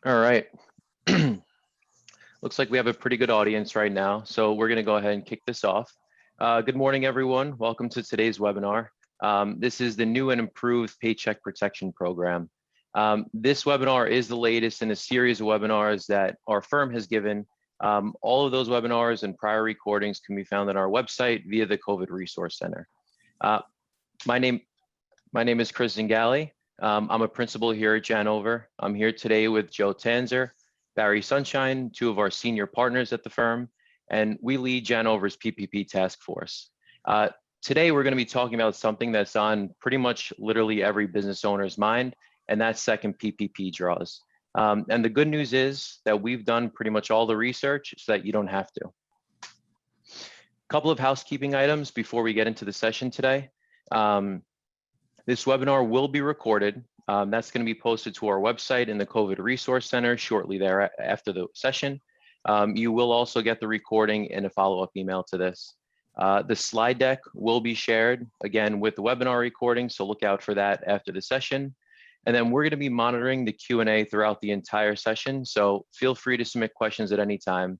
All right. Looks like we have a pretty good audience right now, so we're going to go ahead and kick this off. Good morning, everyone. Welcome to today's webinar. This is the new and improved Paycheck Protection Program. This webinar is the latest in a series of webinars that our firm has given. All of those webinars and prior recordings can be found on our website via the COVID Resource Center. My name is Chris Zingalli. I'm a principal here at Janover. I'm here today with Joe Tancer, Barry Sunshine, two of our senior partners at the firm, and we lead Janover's PPP task force. Today, we're going to be talking about something that's on pretty much literally every business owner's mind, and that's second PPP draws. And the good news is that we've done pretty much all the research so that you don't have to. A couple of housekeeping items before we get into the session today. This webinar will be recorded. That's going to be posted to our website in the COVID Resource Center shortly there after the session. You will also get the recording in a follow-up email to this. The slide deck will be shared again with the webinar recording, so look out for that after the session. And then we're going to be monitoring the Q&A throughout the entire session, so feel free to submit questions at any time.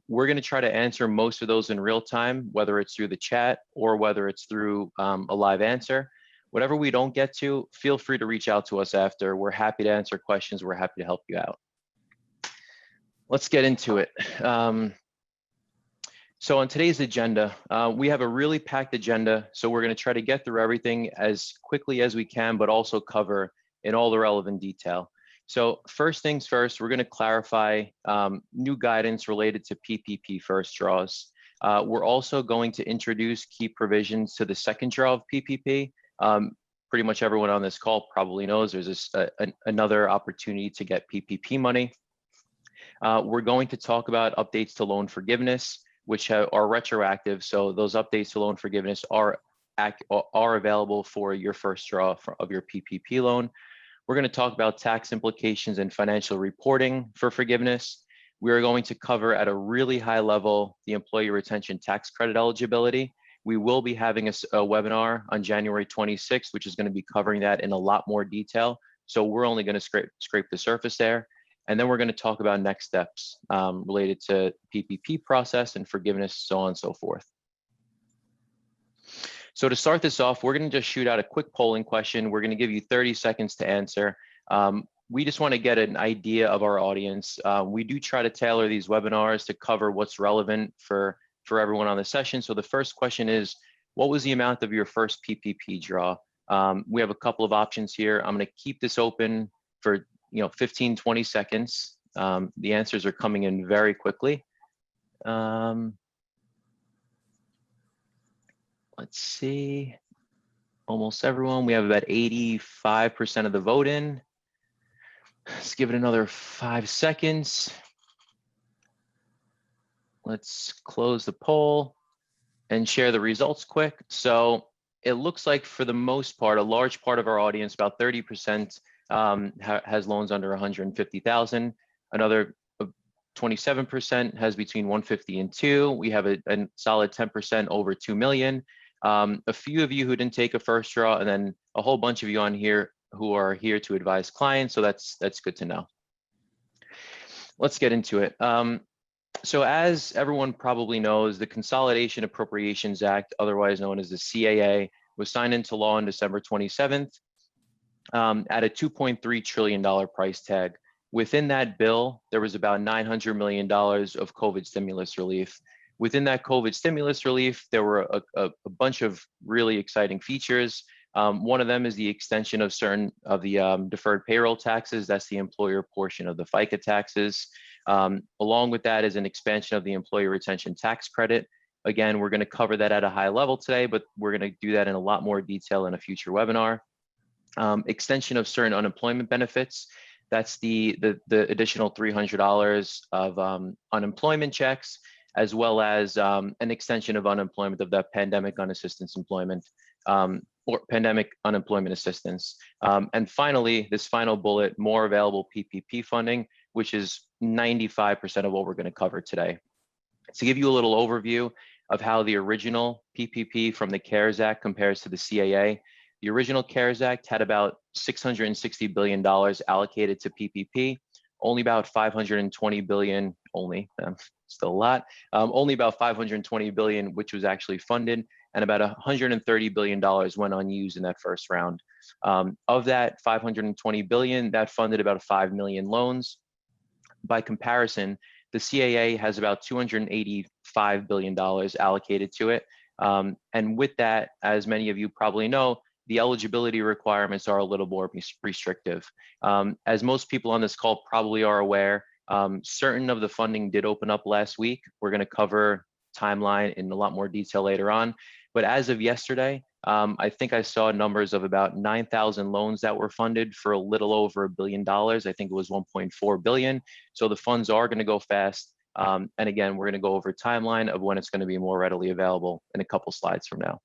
We're going to try to answer most of those in real time, whether it's through the chat or whether it's through a live answer. Whatever we don't get to, feel free to reach out to us after. We're happy to answer questions. We're happy to help you out. Let's get into it. So on today's agenda, we have a really packed agenda. So we're going to try to get through everything as quickly as we can, but also cover in all the relevant detail. So first things first, we're going to clarify new guidance related to PPP first draws. We're also going to introduce key provisions to the second draw of PPP. Pretty much everyone on this call probably knows there's another opportunity to get PPP money. We're going to talk about updates to loan forgiveness, which are retroactive. So those updates to loan forgiveness are available for your first draw of your PPP loan. We're going to talk about tax implications and financial reporting for forgiveness. We are going to cover at a really high level the employee retention tax credit eligibility. We will be having a webinar on January 26th, which is going to be covering that in a lot more detail. So we're only going to scrape the surface there. And then we're going to talk about next steps related to PPP process and forgiveness, so on and so forth. So to start this off, we're going to just shoot out a quick polling question. We're going to give you 30 seconds to answer. We just want to get an idea of our audience. We do try to tailor these webinars to cover what's relevant for everyone on the session. So the first question is, what was the amount of your first PPP draw? We have a couple of options here. I'm going to keep this open for 15, 20 seconds. The answers are coming in very quickly. Let's see, almost everyone. We have about 85% of the vote in. Let's give it another 5 seconds. Let's close the poll and share the results quick. So it looks like for the most part, a large part of our audience, about 30%, has loans under 150,000. Another 27% has between 150 and 2. We have a solid 10% over 2 million. A few of you who didn't take a first draw, and then a whole bunch of you on here who are here to advise clients. So that's good to know. Let's get into it. So as everyone probably knows, the Consolidation Appropriations Act, otherwise known as the CAA, was signed into law on December 27th at a $2.3 trillion price tag. Within that bill, there was about $900 million of COVID stimulus relief. Within that COVID stimulus relief, there were a bunch of really exciting features. One of them is the extension of certain of the deferred payroll taxes. That's the employer portion of the FICA taxes. Along with that is an expansion of the employee retention tax credit. Again, we're going to cover that at a high level today, but we're going to do that in a lot more detail in a future webinar. Extension of certain unemployment benefits. That's the additional $300 of unemployment checks, as well as an extension of unemployment of that pandemic unassistance employment or pandemic unemployment assistance. And finally, this final bullet, more available PPP funding, which is 95% of what we're going to cover today. To give you a little overview of how the original PPP from the CARES Act compares to the CAA, the original CARES Act had about $660 billion allocated to PPP. only about 520 billion, still a lot, only about 520 billion, which was actually funded, and about $130 billion went unused in that first round. Of that 520 billion, that funded about 5 million loans. By comparison, the CAA has about $285 billion allocated to it. And with that, as many of you probably know, the eligibility requirements are a little more restrictive. As most people on this call probably are aware, certain of the funding did open up last week. We're going to cover timeline in a lot more detail later on. But as of yesterday, I think I saw numbers of about 9,000 loans that were funded for a little over $1 billion. I think it was 1.4 billion. So the funds are going to go fast. And again, we're going to go over timeline of when it's going to be more readily available in a couple slides from now.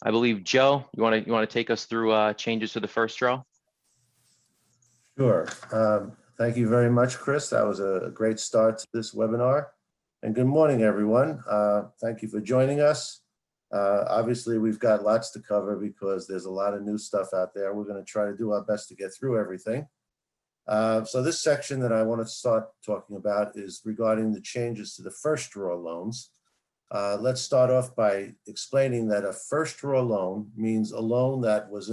I believe, Joe, you want to take us through changes to the first draw? Sure. Thank you very much, Chris. That was a great start to this webinar. And good morning, everyone. Thank you for joining us. Obviously, we've got lots to cover because there's a lot of new stuff out there. We're going to try to do our best to get through everything. So this section that I want to start talking about is regarding the changes to the first draw loans. Let's start off by explaining that a first draw loan means a loan that was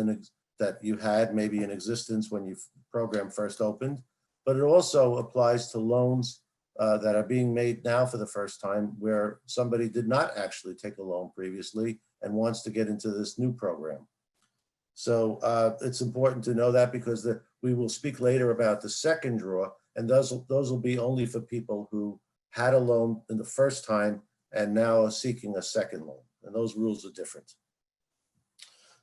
that you had maybe in existence when your program first opened, but it also applies to loans that are being made now for the first time where somebody did not actually take a loan previously and wants to get into this new program. So it's important to know that because we will speak later about the second draw, and those will be only for people who had a loan in the first time and now are seeking a second loan, and those rules are different.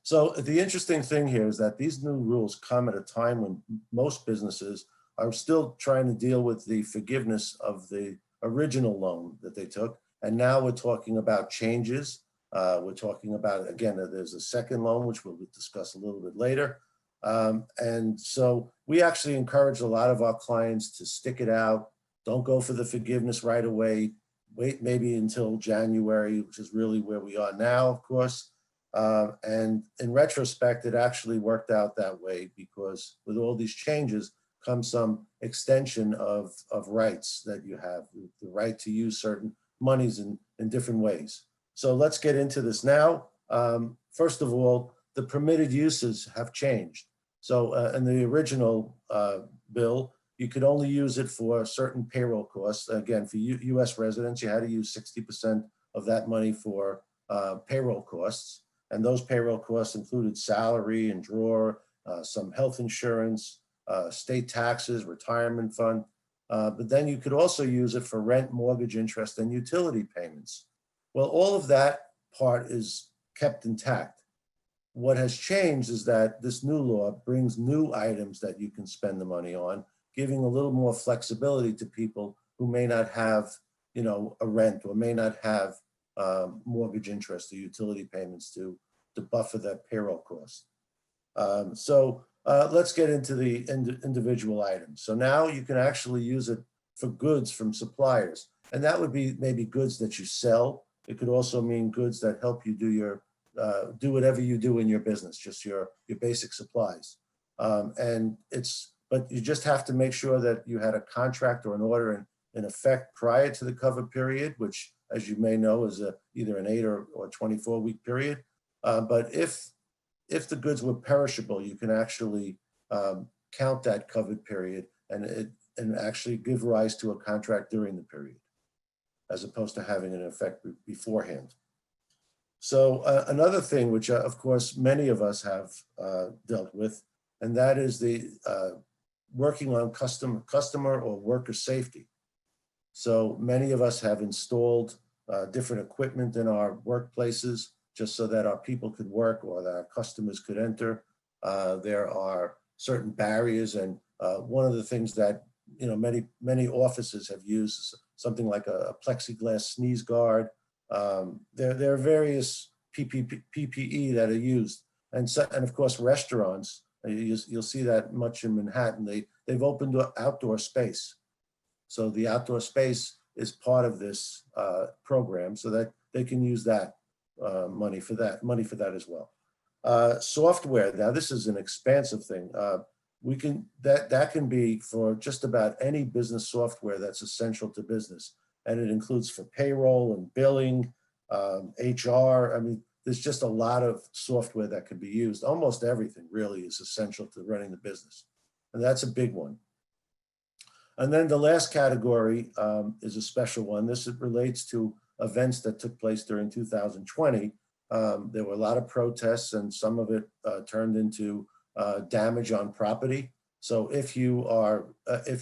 So the interesting thing here is that these new rules come at a time when most businesses are still trying to deal with the forgiveness of the original loan that they took. And now we're talking about changes. We're talking about, again, there's a second loan, which we'll discuss a little bit later. And so we actually encourage a lot of our clients to stick it out. Don't go for the forgiveness right away. Wait maybe until January, which is really where we are now, of course. And in retrospect, it actually worked out that way because with all these changes comes some extension of rights that you have, the right to use certain monies in different ways. So let's get into this now. First of all, the permitted uses have changed. So in the original bill, you could only use it for certain payroll costs. Again, for US residents, you had to use 60% of that money for payroll costs. And those payroll costs included salary and drawer, some health insurance, state taxes, retirement fund. But then you could also use it for rent, mortgage interest, and utility payments. Well, all of that part is kept intact. What has changed is that this new law brings new items that you can spend the money on, giving a little more flexibility to people who may not have, a rent or may not have mortgage interest or utility payments to buffer that payroll cost. So let's get into the individual items. So now you can actually use it for goods from suppliers, and that would be maybe goods that you sell. It could also mean goods that help you do whatever you do in your business, just your basic supplies. But you just have to make sure that you had a contract or an order in effect prior to the cover period, which, as you may know, is either an 8 or 24-week period. But if the goods were perishable, you can actually count that covered period and actually give rise to a contract during the period, as opposed to having an effect beforehand. So another thing, which of course many of us have dealt with, and that is the working on customer or worker safety. So many of us have installed different equipment in our workplaces just so that our people could work or that our customers could enter. There are certain barriers, and one of the things that many offices have used is something like a plexiglass sneeze guard. There are various PPE that are used, and of course restaurants. You'll see that much in Manhattan. They've opened outdoor space, so the outdoor space is part of this program, so that they can use that money for that as well. Software. Now this is an expansive thing. that can be for just about any business software that's essential to business. And it includes for payroll and billing, HR. I mean, there's just a lot of software that could be used. Almost everything really is essential to running the business. And that's a big one. And then the last category is a special one. This relates to events that took place during 2020. There were a lot of protests, and some of it turned into damage on property. So if you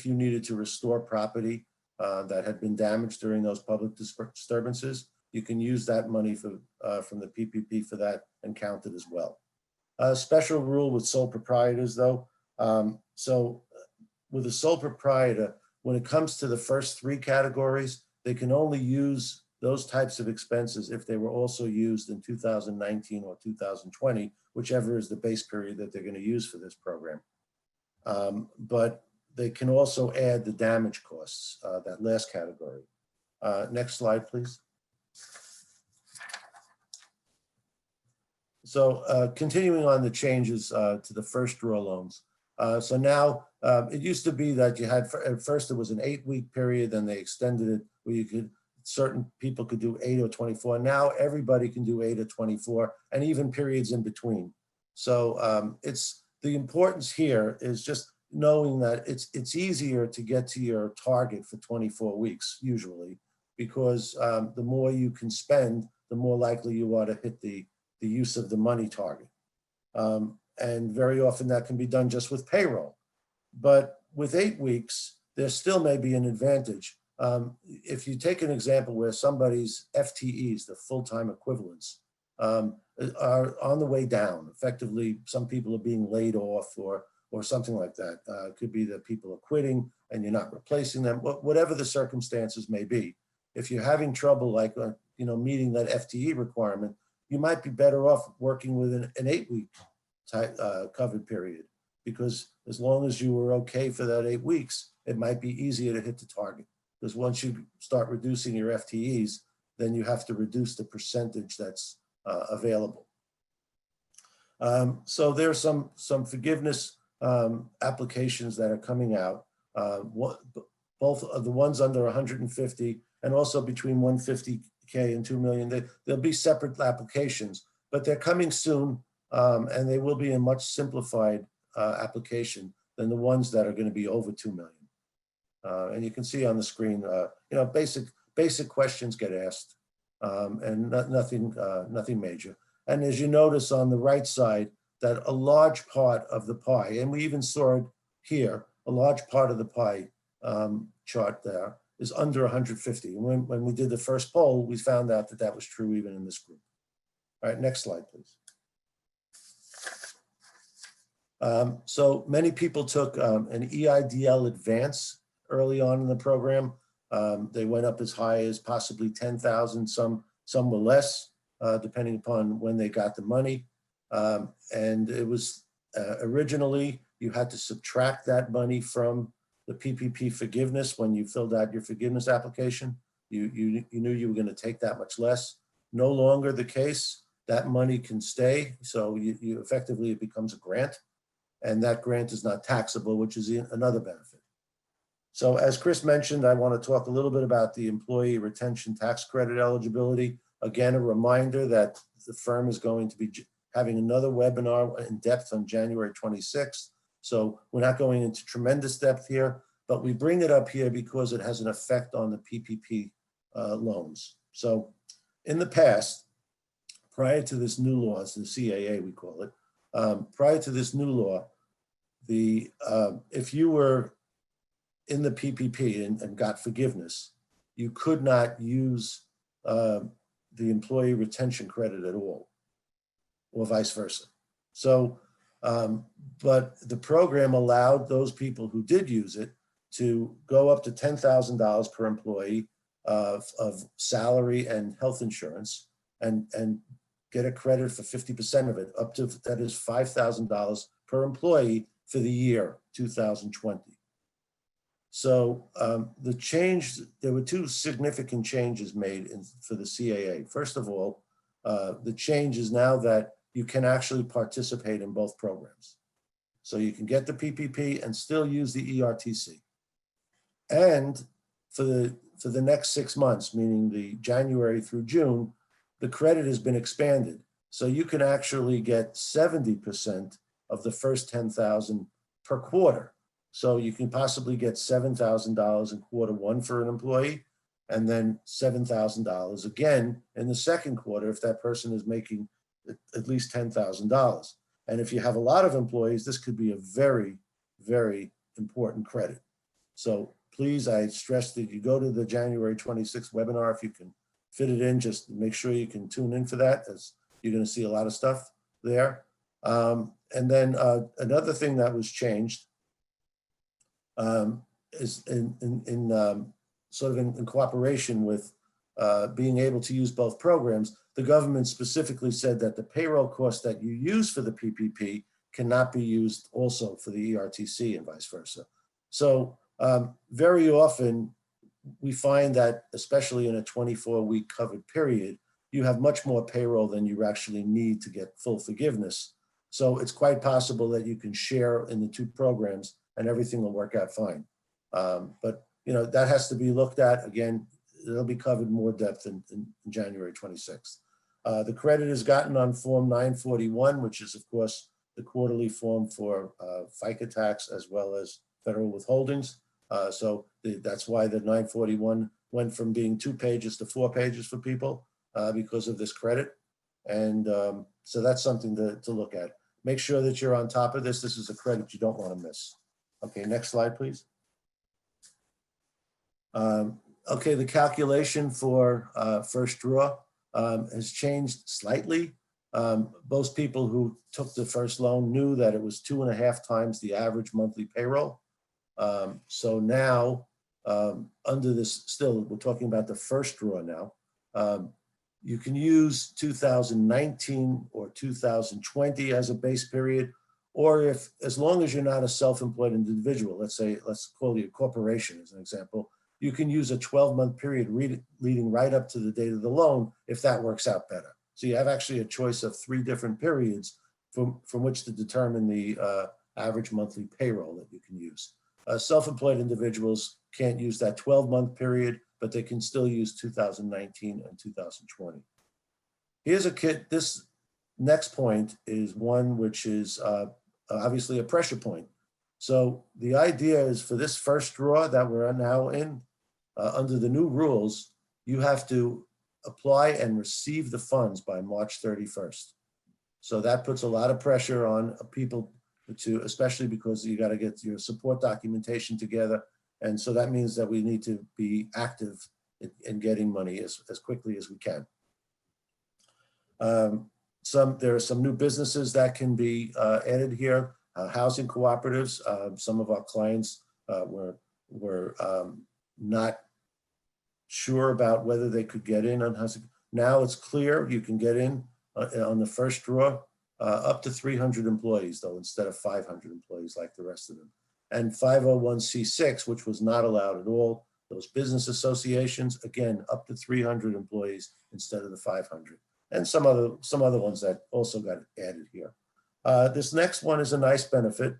needed to restore property that had been damaged during those public disturbances, you can use that money from the PPP for that and count it as well. Special rule with sole proprietors though. So with a sole proprietor, when it comes to the first three categories, they can only use those types of expenses if they were also used in 2019 or 2020, whichever is the base period that they're going to use for this program. But they can also add the damage costs, that last category. Next slide, please. So continuing on the changes to the first draw loans. So now it used to be that you had, at first it was an 8-week period, then they extended it where you could, certain people could do 8 or 24. Now everybody can do 8 or 24 and even periods in between. So it's the importance here is just knowing that it's easier to get to your target for 24 weeks usually, because the more you can spend, the more likely you are to hit the use of the money target. And very often that can be done just with payroll. But with 8 weeks, there still may be an advantage. If you take an example where somebody's FTEs, the full-time equivalents, are on the way down. Effectively, some people are being laid off or something like that. It could be that people are quitting and you're not replacing them, whatever the circumstances may be. If you're having trouble, like, meeting that FTE requirement, you might be better off working with an 8-week covered period, because as long as you were okay for that 8 weeks, it might be easier to hit the target. Because once you start reducing your FTEs, then you have to reduce the percentage that's available. So there's some forgiveness applications that are coming out. Both of the ones under 150 and also between 150K and 2 million, there'll be separate applications, but they're coming soon, and they will be a much simplified application than the ones that are going to be over 2 million. And you can see on the screen, basic questions get asked, and nothing major. And as you notice on the right side, that a large part of the pie, and we even saw it here, a large part of the pie chart there is under 150. And when we did the first poll, we found out that that was true even in this group. All right, next slide, please. So many people took an EIDL advance early on in the program. They went up as high as possibly 10,000. Some were less, depending upon when they got the money. And it was originally, you had to subtract that money from the PPP forgiveness when you filled out your forgiveness application. You knew you were going to take that much less. No longer the case. That money can stay. So you effectively, it becomes a grant. And that grant is not taxable, which is another benefit. So as Chris mentioned, I want to talk a little bit about the employee retention tax credit eligibility. Again, a reminder that the firm is going to be having another webinar in depth on January 26th. So we're not going into tremendous depth here, but we bring it up here because it has an effect on the PPP loans. So in the past, prior to this new law, it's the CAA we call it, prior to this new law, if you were in the PPP and got forgiveness, you could not use the employee retention credit at all, or vice versa. So, but the program allowed those people who did use it to go up to $10,000 per employee of salary and health insurance and get a credit for 50% of it, up to, that is $5,000 per employee for the year 2020. So the change, there were two significant changes made for the CAA. First of all, the change is now that you can actually participate in both programs. So you can get the PPP and still use the ERTC. And for the next 6 months, meaning the January through June, the credit has been expanded. So you can actually get 70% of the first 10,000 per quarter. So you can possibly get $7,000 in quarter one for an employee, and then $7,000 again in the second quarter if that person is making at least $10,000. And if you have a lot of employees, this could be a very, very important credit. So please, I stress that you go to the January 26th webinar. If you can fit it in, just make sure you can tune in for that, as you're going to see a lot of stuff there. And then another thing that was changed is in cooperation with being able to use both programs. The government specifically said that the payroll cost that you use for the PPP cannot be used also for the ERTC and vice versa. So very often we find that, especially in a 24-week covered period, you have much more payroll than you actually need to get full forgiveness. So it's quite possible that you can share in the two programs and everything will work out fine. But that has to be looked at. Again, it'll be covered in more depth in January 26th. The credit is gotten on Form 941, which is, of course, the quarterly form for FICA tax as well as federal withholdings. So that's why the 941 went from being 2 pages to 4 pages for people because of this credit. And so that's something to look at. Make sure that you're on top of this. This is a credit you don't want to miss. Okay, next slide, please. Okay, the calculation for first draw has changed slightly. Most people who took the first loan knew that it was 2.5 times the average monthly payroll. So now, under this, still, we're talking about the first draw now. You can use 2019 or 2020 as a base period, or as long as you're not a self-employed individual, let's call you a corporation as an example, you can use a 12-month period leading right up to the date of the loan if that works out better. So you have actually a choice of 3 different periods from which to determine the average monthly payroll that you can use. Self-employed individuals can't use that 12-month period, but they can still use 2019 and 2020. Here's a kit. This next point is one which is obviously a pressure point. So the idea is for this first draw that we're now in, under the new rules, you have to apply and receive the funds by March 31st. So that puts a lot of pressure on people especially because you got to get your support documentation together. And so that means that we need to be active in getting money as quickly as we can. There are some new businesses that can be added here. Housing cooperatives. Some of our clients were not sure about whether they could get in on housing. Now it's clear you can get in on the first draw. Up to 300 employees, though, instead of 500 employees like the rest of them. And 501c6, which was not allowed at all. Those business associations, again, up to 300 employees instead of the 500. And some other ones that also got added here. This next one is a nice benefit.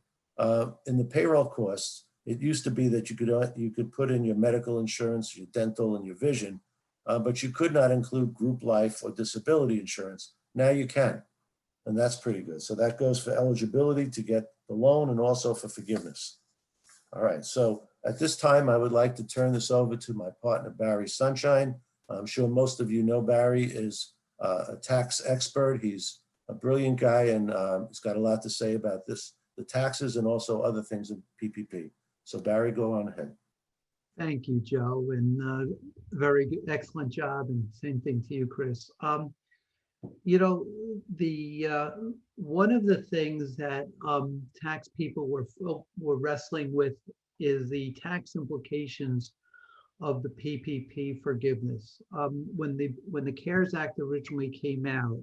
In the payroll costs, it used to be that you could put in your medical insurance, your dental, and your vision, but you could not include group life or disability insurance. Now you can. And that's pretty good. So that goes for eligibility to get the loan and also for forgiveness. All right, so at this time, I would like to turn this over to my partner, Barry Sunshine. I'm sure most of you know Barry is a tax expert. He's a brilliant guy and he's got a lot to say about this, the taxes and also other things in PPP. So Barry, go on ahead. Thank you, Joe, and very good, excellent job, and same thing to you, Chris. One of the things that tax people were wrestling with is the tax implications of the PPP forgiveness. When the CARES Act originally came out,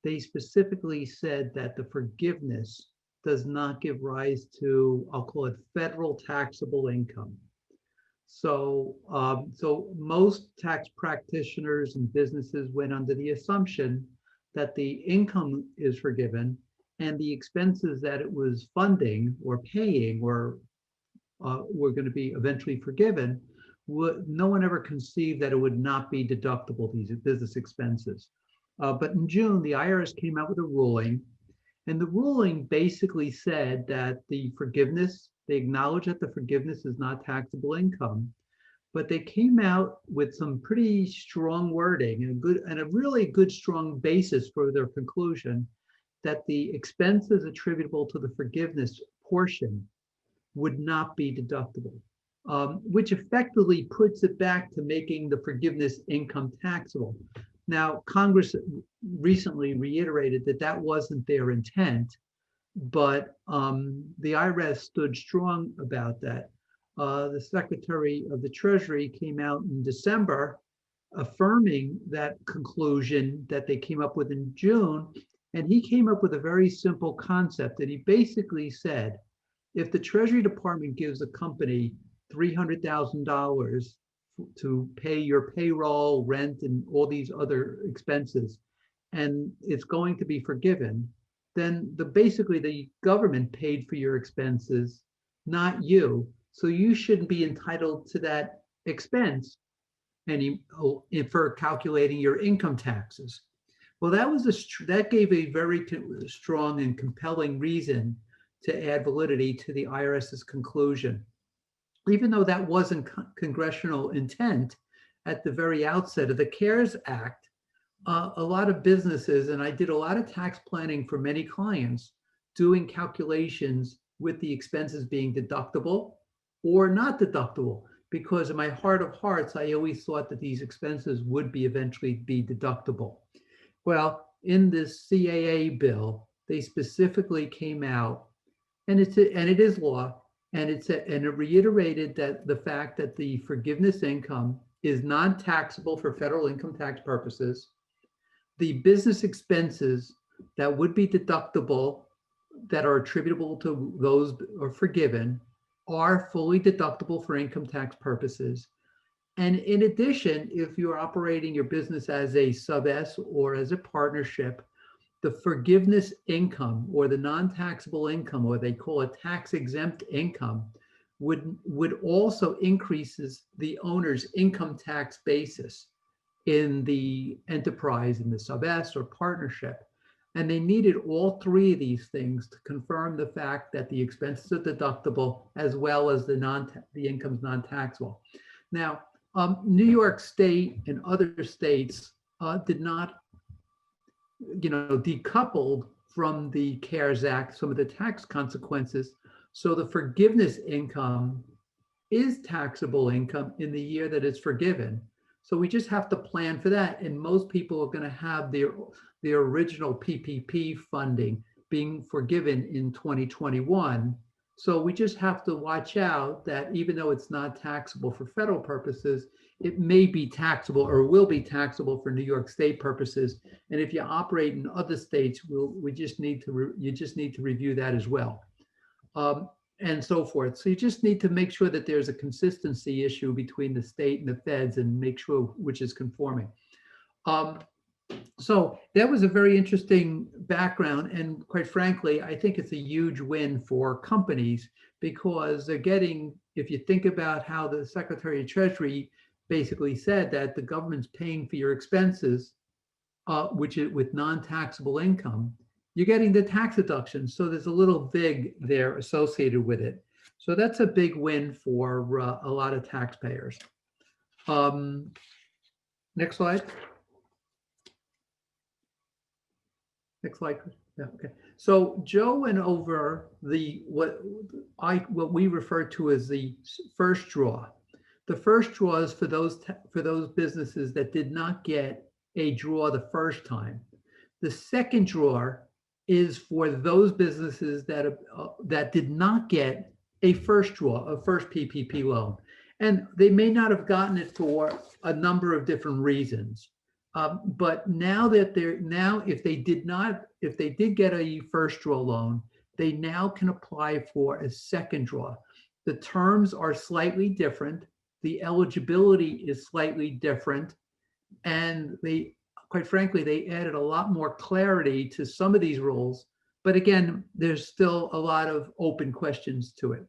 they specifically said that the forgiveness does not give rise to, I'll call it, federal taxable income. So most tax practitioners and businesses went under the assumption that the income is forgiven and the expenses that it was funding or paying were going to be eventually forgiven, no one ever conceived that it would not be deductible, these business expenses. But in June, the IRS came out with a ruling, and the ruling basically said that the forgiveness, they acknowledge that the forgiveness is not taxable income, but they came out with some pretty strong wording and a really good strong basis for their conclusion that the expenses attributable to the forgiveness portion would not be deductible, which effectively puts it back to making the forgiveness income taxable. Now, Congress recently reiterated that that wasn't their intent, but the IRS stood strong about that. The Secretary of the Treasury came out in December affirming that conclusion that they came up with in June, and he came up with a very simple concept that he basically said, if the Treasury Department gives a company $300,000 to pay your payroll, rent, and all these other expenses, and it's going to be forgiven, then basically the government paid for your expenses, not you. So you shouldn't be entitled to that expense for calculating your income taxes. Well, that gave a very strong and compelling reason to add validity to the IRS's conclusion. Even though that wasn't congressional intent at the very outset of the CARES Act, a lot of businesses, and I did a lot of tax planning for many clients, doing calculations with the expenses being deductible or not deductible, because in my heart of hearts, I always thought that these expenses would eventually be deductible. Well, in this CAA bill, they specifically came out, and it is law, and it reiterated that the fact that the forgiveness income is non-taxable for federal income tax purposes. The business expenses that would be deductible that are attributable to those or forgiven are fully deductible for income tax purposes. And in addition, if you're operating your business as a sub-S or as a partnership, the forgiveness income or the non-taxable income, or they call it tax-exempt income, would also increases the owner's income tax basis in the enterprise, in the sub-S or partnership. And they needed all three of these things to confirm the fact that the expenses are deductible as well as the income's non-taxable. Now, New York State and other states did not, decoupled from the CARES Act some of the tax consequences. So the forgiveness income is taxable income in the year that it's forgiven. So we just have to plan for that. And most people are going to have their original PPP funding being forgiven in 2021. So we just have to watch out that even though it's not taxable for federal purposes, it may be taxable or will be taxable for New York State purposes. And if you operate in other states, you just need to review that as well, and so forth. So you just need to make sure that there's a consistency issue between the state and the feds and make sure which is conforming. So that was a very interesting background. And quite frankly, I think it's a huge win for companies because they're getting, if you think about how the Secretary of Treasury basically said that the government's paying for your expenses, which is with non-taxable income, you're getting the tax deduction. So there's a little vig there associated with it. So that's a big win for a lot of taxpayers. Next slide. Next slide. Yeah, okay. So Joe went over what we refer to as the first draw. The first draw is for those businesses that did not get a draw the first time. The second draw is for those businesses that did not get a first draw, a first PPP loan, and they may not have gotten it for a number of different reasons. But now if they did get a first draw loan, they now can apply for a second draw. The terms are slightly different. The eligibility is slightly different. And quite frankly, they added a lot more clarity to some of these rules But again, there's still a lot of open questions to it.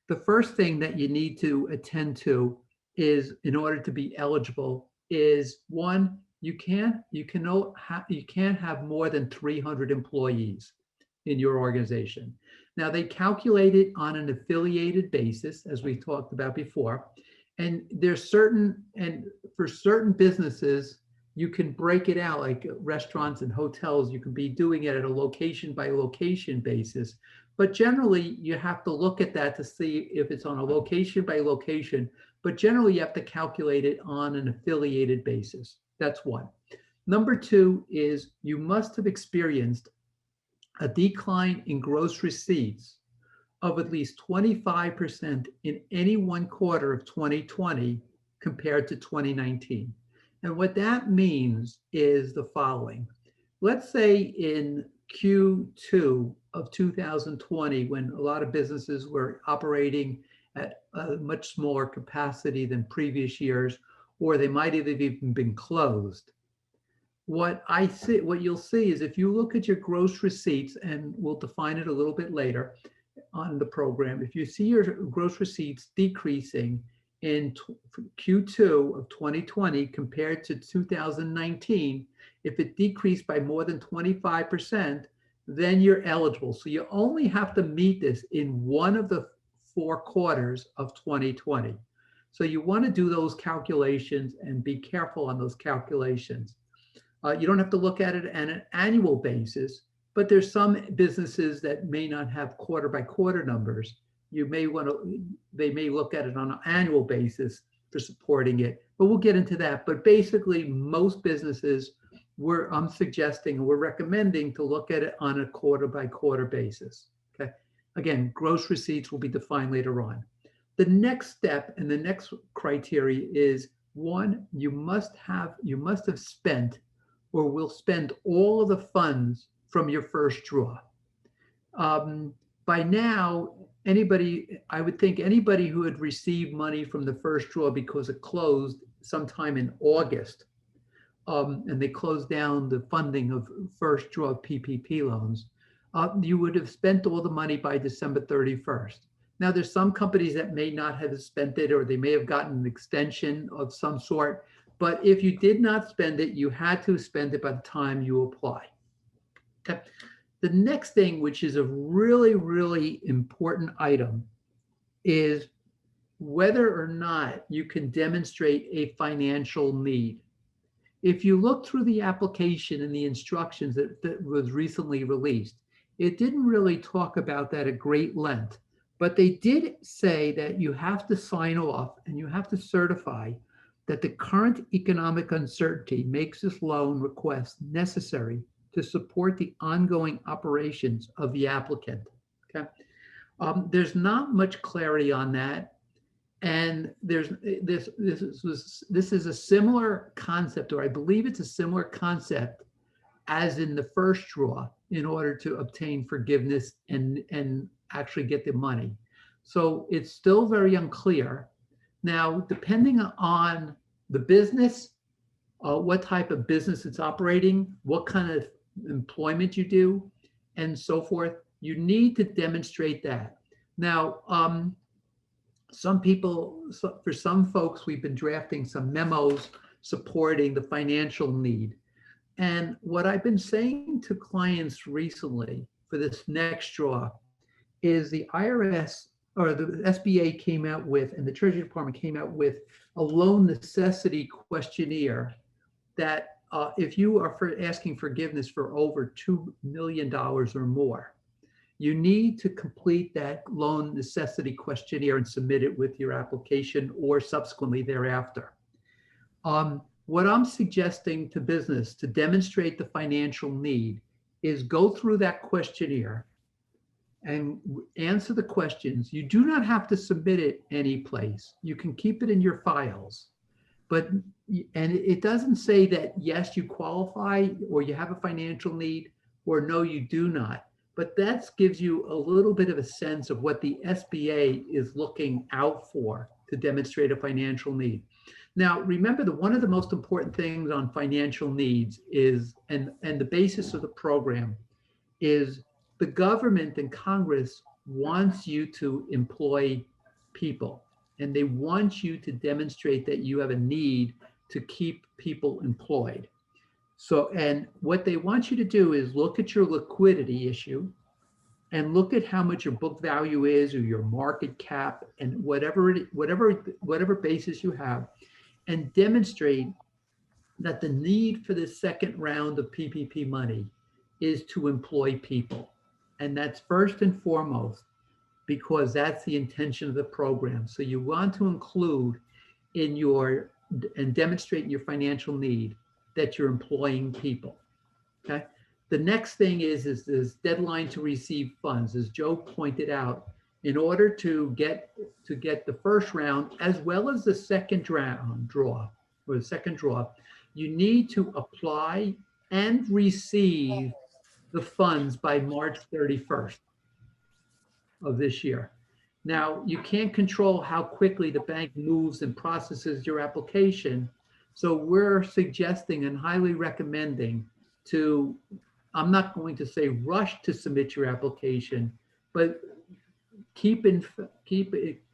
The first thing that you need to attend to is, in order to be eligible, is one, you can't have more than 300 employees in your organization. Now, they calculate it on an affiliated basis, as we talked about before. And for certain businesses, you can break it out, like restaurants and hotels, you can be doing it at a location by location basis. But generally, you have to look at that to see if it's on a location by location. But generally, you have to calculate it on an affiliated basis. That's one. Number two is you must have experienced a decline in gross receipts of at least 25% in any one quarter of 2020 compared to 2019. And what that means is the following. Let's say in Q2 of 2020, when a lot of businesses were operating at a much smaller capacity than previous years, or they might have even been closed. What you'll see is, if you look at your gross receipts, and we'll define it a little bit later on the program, if you see your gross receipts decreasing in Q2 of 2020 compared to 2019, if it decreased by more than 25%, then you're eligible. So you only have to meet this in one of the 4 quarters of 2020. So you want to do those calculations and be careful on those calculations. You don't have to look at it on an annual basis, but there's some businesses that may not have quarter by quarter numbers. They may look at it on an annual basis for supporting it, but we'll get into that. But basically, most businesses, I'm suggesting and we're recommending to look at it on a quarter by quarter basis. Okay. Again, gross receipts will be defined later on. The next step and the next criteria is, one, you must have spent or will spend all of the funds from your first draw. By now, I would think anybody who had received money from the first draw because it closed sometime in August, and they closed down the funding of first draw PPP loans, you would have spent all the money by December 31st. Now, there's some companies that may not have spent it, or they may have gotten an extension of some sort. But if you did not spend it, you had to spend it by the time you apply. Okay. The next thing, which is a really, really important item, is whether or not you can demonstrate a financial need. If you look through the application and the instructions that was recently released, it didn't really talk about that at great length, but they did say that you have to sign off and you have to certify that the current economic uncertainty makes this loan request necessary to support the ongoing operations of the applicant. Okay, there's not much clarity on that, and this is a similar concept, or I believe it's a similar concept as in the first draw, in order to obtain forgiveness and actually get the money. So it's still very unclear. Now, depending on the business, what type of business it's operating, what kind of employment you do, and so forth, you need to demonstrate that. Now, for some folks, we've been drafting some memos supporting the financial need. And what I've been saying to clients recently for this next draw is the IRS or the SBA came out with, and the Treasury Department came out with, a loan necessity questionnaire that if you are asking forgiveness for over $2 million or more, you need to complete that loan necessity questionnaire and submit it with your application or subsequently thereafter. What I'm suggesting to business to demonstrate the financial need is go through that questionnaire and answer the questions. You do not have to submit it any place. You can keep it in your files, and it doesn't say that yes, you qualify or you have a financial need, or no, you do not. But that gives you a little bit of a sense of what the SBA is looking out for to demonstrate a financial need. Now, remember that one of the most important things on financial needs is, and the basis of the program is the government and Congress wants you to employ people, and they want you to demonstrate that you have a need to keep people employed. So, and what they want you to do is look at your liquidity issue and look at how much your book value is or your market cap and whatever basis you have, and demonstrate that the need for the second round of PPP money is to employ people. And that's first and foremost, because that's the intention of the program. So you want to include in your, and demonstrate in your financial need that you're employing people, okay? The next thing is this deadline to receive funds. As Joe pointed out, in order to get the first round, as well as the second draw, you need to apply and receive the funds by March 31st of this year. Now, you can't control how quickly the bank moves and processes your application. So we're suggesting and highly recommending to, I'm not going to say rush to submit your application, but keep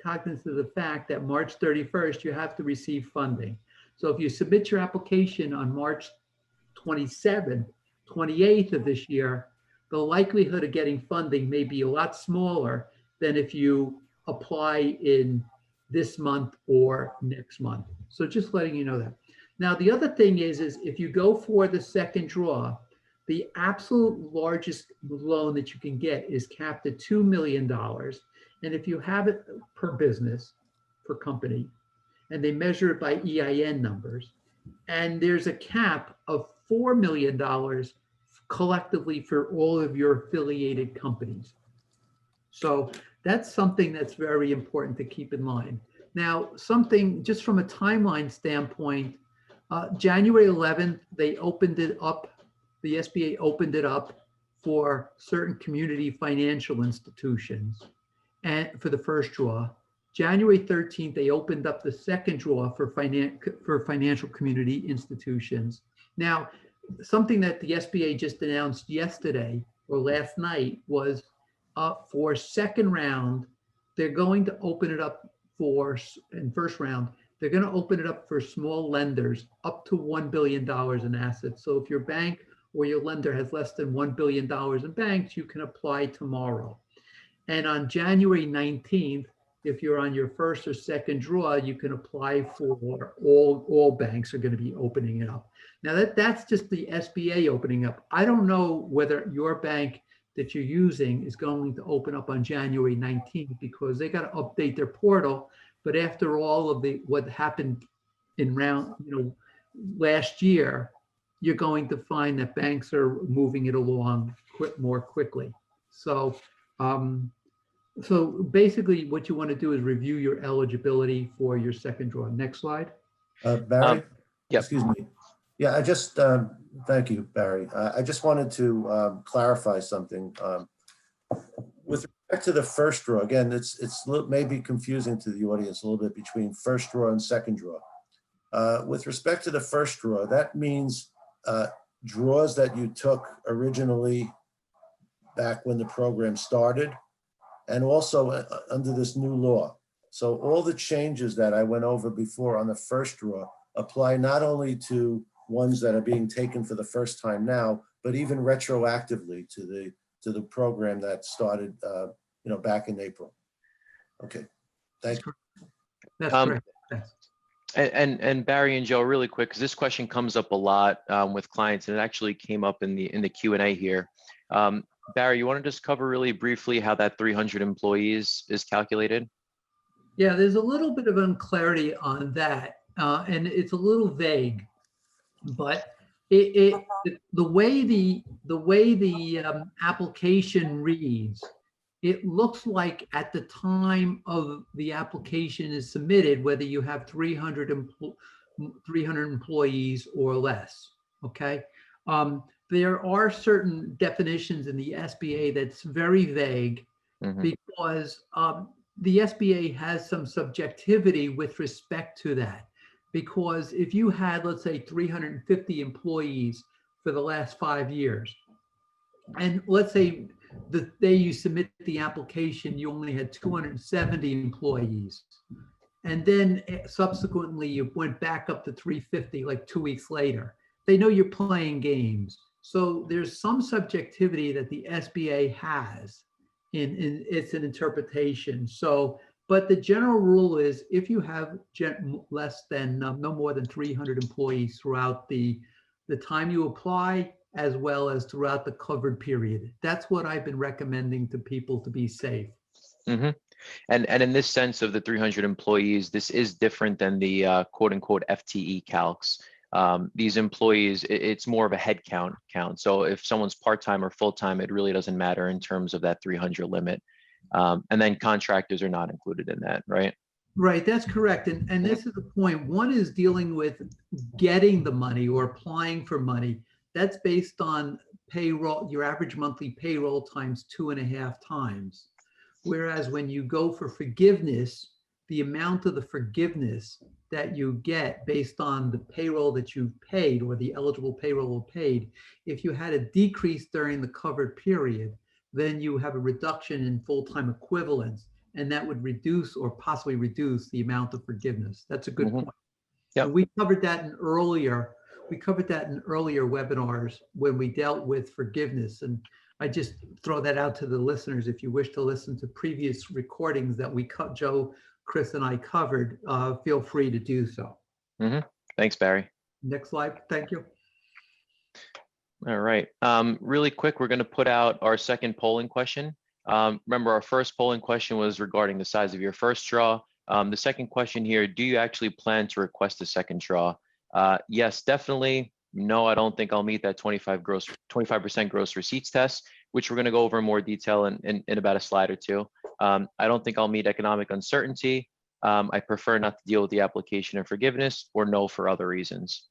cognizant of the fact that March 31st, you have to receive funding. So if you submit your application on March 27th, 28th of this year, the likelihood of getting funding may be a lot smaller than if you apply in this month or next month. So just letting you know that. Now, the other thing is if you go for the second draw, the absolute largest loan that you can get is capped at $2 million. And if you have it per business, per company, and they measure it by EIN numbers, and there's a cap of $4 million collectively for all of your affiliated companies. So that's something that's very important to keep in mind. Now, something just from a timeline standpoint, January 11th, they opened it up, the SBA opened it up for certain community financial institutions and for the first draw. January 13th, they opened up the second draw for financial community institutions. Now, something that the SBA just announced yesterday or last night was for second round, they're going to open it up for, in first round, they're going to open it up for small lenders up to $1 billion in assets. So if your bank or your lender has less than $1 billion in banks, you can apply tomorrow. And on January 19th, if you're on your first or second draw, you can apply for all banks are going to be opening it up. Now that's just the SBA opening up. I don't know whether your bank that you're using is going to open up on January 19th because they got to update their portal. But after all of what happened in last year, you're going to find that banks are moving it along more quickly. So, so basically what you want to do is review your eligibility for your second draw. Next slide. Barry? Yep. Excuse me. Yeah, I just, thank you, Barry. I just wanted to clarify something. With respect to the first draw, again, it's maybe confusing to the audience a little bit between first draw and second draw. With respect to the first draw, that means draws that you took originally back when the program started, and also under this new law. So all the changes that I went over before on the first draw apply not only to ones that are being taken for the first time now, but even retroactively to the program that started back in April. Okay, thank you. That's correct. Yes. And Barry and Joe, really quick, because this question comes up a lot with clients, and it actually came up in the Q&A here. Barry, you want to just cover really briefly how that 300 employees is calculated? Yeah, there's a little bit of unclarity on that, and it's a little vague. But the way the application reads, it looks like at the time of the application is submitted, whether you have 300 employees or less. Okay. There are certain definitions in the SBA that's very vague because the SBA has some subjectivity with respect to that. Because if you had, let's say, 350 employees for the last 5 years, and let's say the day you submit the application, you only had 270 employees. And then subsequently, you went back up to 350 like 2 weeks later. They know you're playing games. So there's some subjectivity that the SBA has in it's an interpretation. So, but the general rule is if you have less than no more than 300 employees throughout the time you apply, as well as throughout the covered period. That's what I've been recommending to people to be safe. Mm-hmm. And in this sense of the 300 employees, this is different than the quote unquote FTE calcs. These employees, it's more of a head count. So if someone's part-time or full-time, it really doesn't matter in terms of that 300 limit. And then contractors are not included in that, right? Right, that's correct. And this is the point. One is dealing with getting the money or applying for money. That's based on payroll, your average monthly payroll times 2.5 times. Whereas when you go for forgiveness, the amount of the forgiveness that you get based on the payroll that you've paid or the eligible payroll paid, if you had a decrease during the covered period, then you have a reduction in full-time equivalents, and that would reduce or possibly reduce the amount of forgiveness. That's a good point. Yep. And we covered that in earlier webinars when we dealt with forgiveness. And I just throw that out to the listeners. If you wish to listen to previous recordings that Joe, Chris, and I covered, feel free to do so. Mm-hmm. Thanks, Barry. Next slide. Thank you. All right. Really quick, we're going to put out our second polling question. Remember, our first polling question was regarding the size of your first draw. The second question here, do you actually plan to request a second draw? Yes, definitely. No, I don't think I'll meet that 25% gross receipts test, which we're going to go over in more detail in about a slide or two. I don't think I'll meet economic uncertainty. I prefer not to deal with the application of forgiveness, or no for other reasons.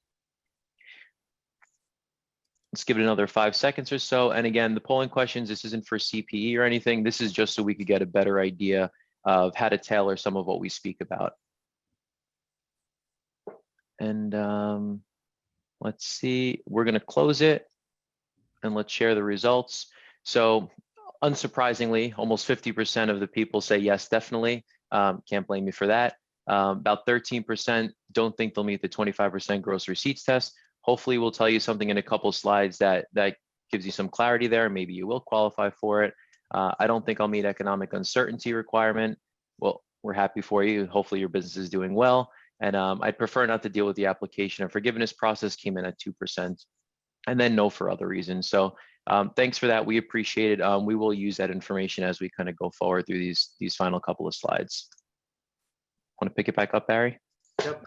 Let's give it another 5 seconds or so. And again, the polling questions, this isn't for CPE or anything. This is just so we could get a better idea of how to tailor some of what we speak about. And let's see, we're going to close it and let's share the results. So unsurprisingly, almost 50% of the people say yes, definitely. Can't blame me for that. About 13% don't think they'll meet the 25% gross receipts test. Hopefully we'll tell you something in a couple slides that gives you some clarity there. Maybe you will qualify for it. I don't think I'll meet economic uncertainty requirement. Well, we're happy for you. Hopefully your business is doing well. And I'd prefer not to deal with the application and forgiveness process, came in at 2%. And then no for other reasons. So thanks for that. We appreciate it. We will use that information as we kind of go forward through these final couple of slides. Want to pick it back up, Barry? Yep.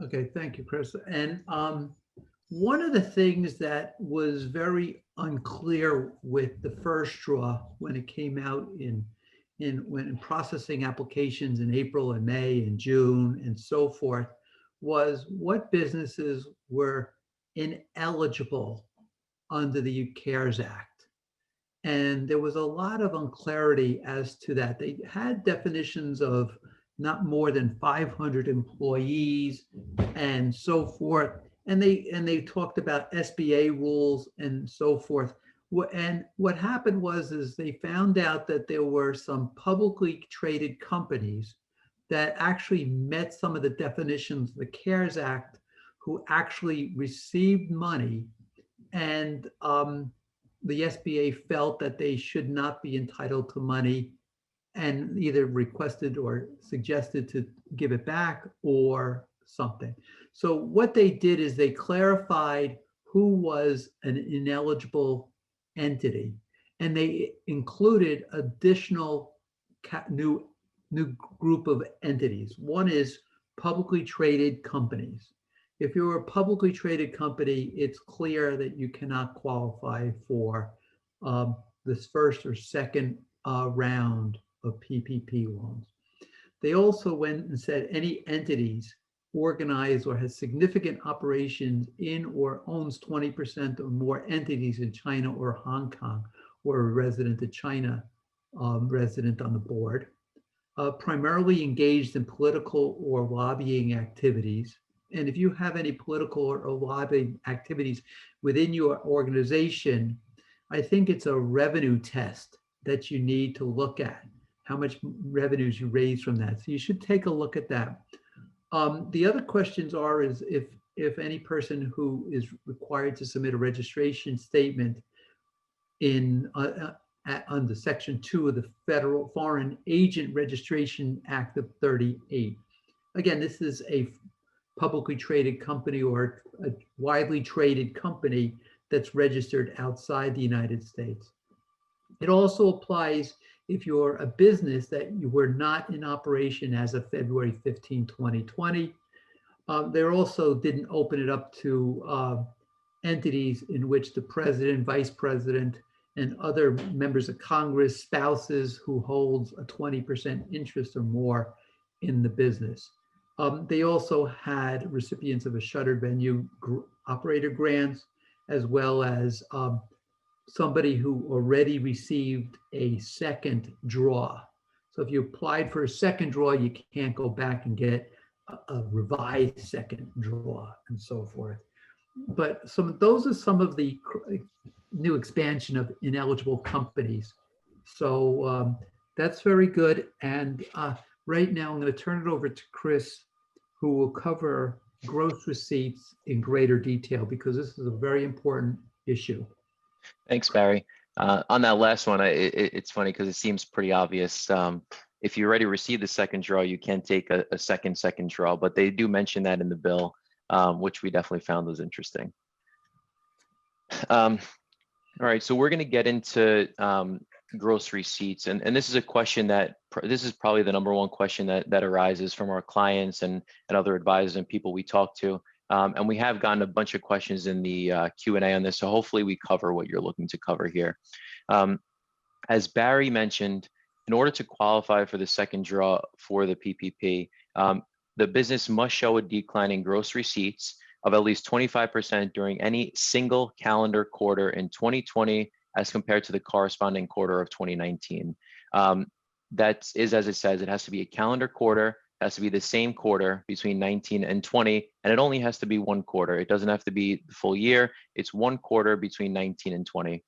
Okay, thank you, Chris. And one of the things that was very unclear with the first draw when it came out when processing applications in April and May and June and so forth was what businesses were ineligible under the CARES Act. And there was a lot of unclarity as to that. They had definitions of not more than 500 employees and so forth. And they talked about SBA rules and so forth. And what happened is they found out that there were some publicly traded companies that actually met some of the definitions of the CARES Act, who actually received money, and the SBA felt that they should not be entitled to money and either requested or suggested to give it back or something. So what they did is they clarified who was an ineligible entity, and they included additional new group of entities. One is publicly traded companies. If you're a publicly traded company, it's clear that you cannot qualify for this first or second round of PPP loans. They also went and said any entities organized or has significant operations in or owns 20% or more entities in China or Hong Kong, or a resident of China, resident on the board, primarily engaged in political or lobbying activities. And if you have any political or lobbying activities within your organization, I think it's a revenue test that you need to look at, how much revenues you raise from that. So you should take a look at that. The other questions are is if any person who is required to submit a registration statement in under Section 2 of the Federal Foreign Agent Registration Act of 38. Again, this is a publicly traded company or a widely traded company that's registered outside the United States. It also applies if you're a business that you were not in operation as of February 15, 2020. They also didn't open it up to entities in which the president, vice president, and other members of Congress, spouses who holds a 20% interest or more in the business. They also had recipients of a shuttered venue operator grants, as well as somebody who already received a second draw. So if you applied for a second draw, you can't go back and get a revised second draw and so forth. But those are some of the new expansion of ineligible companies. So that's very good. And right now I'm going to turn it over to Chris, who will cover gross receipts in greater detail, because this is a very important issue. Thanks, Barry. On that last one, it's funny because it seems pretty obvious. If you already received the second draw, you can take a second draw, but they do mention that in the bill, which we definitely found was interesting. All right, so we're going to get into gross receipts, and this is a question this is probably the number one question that arises from our clients and other advisors and people we talk to. And we have gotten a bunch of questions in the Q&A on this, so hopefully we cover what you're looking to cover here. As Barry mentioned, in order to qualify for the second draw for the PPP, the business must show a decline in gross receipts of at least 25% during any single calendar quarter in 2020 as compared to the corresponding quarter of 2019. That is, as it says, it has to be a calendar quarter, has to be the same quarter between 19 and 20, and it only has to be one quarter. It doesn't have to be the full year. It's one quarter between 19 and 20.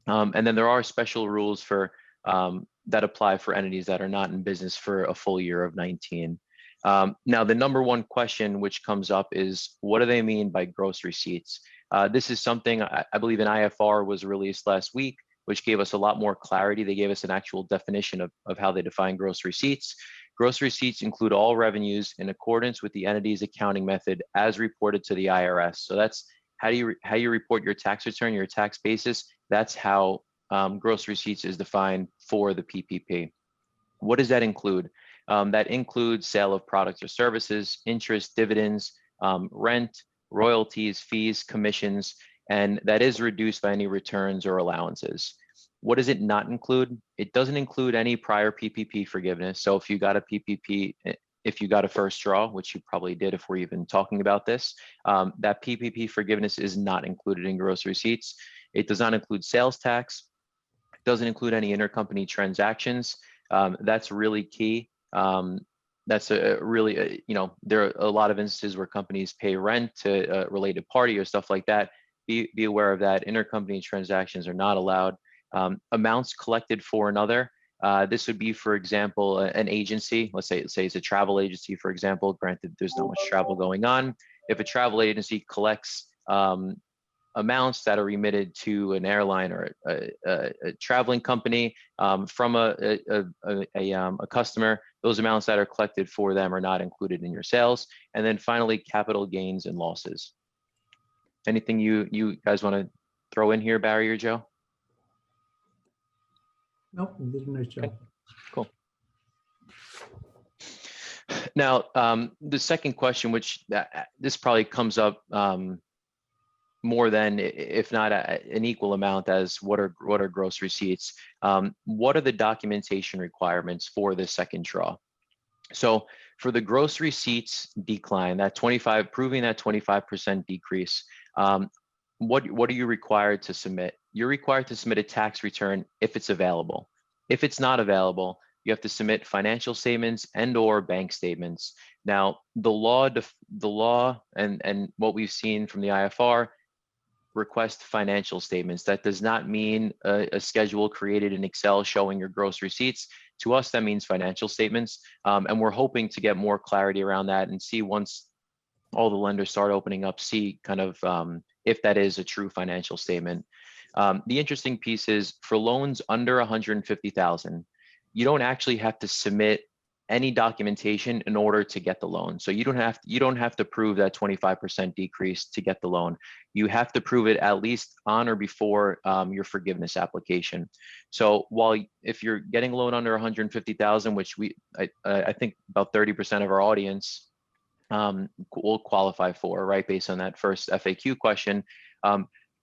And then there are special rules for that apply for entities that are not in business for a full year of 19. Now, the number one question which comes up is, what do they mean by gross receipts? This is something I believe an IFR was released last week, which gave us a lot more clarity. They gave us an actual definition of how they define gross receipts. Gross receipts include all revenues in accordance with the entity's accounting method as reported to the IRS. So that's how you report your tax return, your tax basis. That's how gross receipts is defined for the PPP. What does that include? That includes sale of products or services, interest, dividends, rent, royalties, fees, commissions, and that is reduced by any returns or allowances. What does it not include? It doesn't include any prior PPP forgiveness. So if you got a PPP, if you got a first draw, which you probably did if we're even talking about this, that PPP forgiveness is not included in gross receipts. It does not include sales tax. It doesn't include any intercompany transactions. That's really key. That's really, there are a lot of instances where companies pay rent to a related party or stuff like that. Be aware of that. Intercompany transactions are not allowed. Amounts collected for another. This would be, for example, an agency. Let's say it's a travel agency, for example. Granted, there's not much travel going on. If a travel agency collects amounts that are remitted to an airline or a traveling company from a customer, those amounts that are collected for them are not included in your sales. And then finally, capital gains and losses. Anything you guys want to throw in here, Barry or Joe? Nope, you did a nice job. Okay, cool. Now, the second question, which this probably comes up more than, if not an equal amount, as what are gross receipts? What are the documentation requirements for the second draw? So for the gross receipts decline, proving that 25% decrease, what are you required to submit? You're required to submit a tax return if it's available. If it's not available, you have to submit financial statements and/or bank statements. Now, the law and what we've seen from the IFR, request financial statements. That does not mean a schedule created in Excel showing your gross receipts. To us, that means financial statements. And we're hoping to get more clarity around that and see, once all the lenders start opening up, see kind of if that is a true financial statement. The interesting piece is, for loans under 150,000, you don't actually have to submit any documentation in order to get the loan. So you don't have to prove that 25% decrease to get the loan. You have to prove it at least on or before your forgiveness application. So if you're getting a loan under 150,000, which I think about 30% of our audience will qualify for, right, based on that first FAQ question,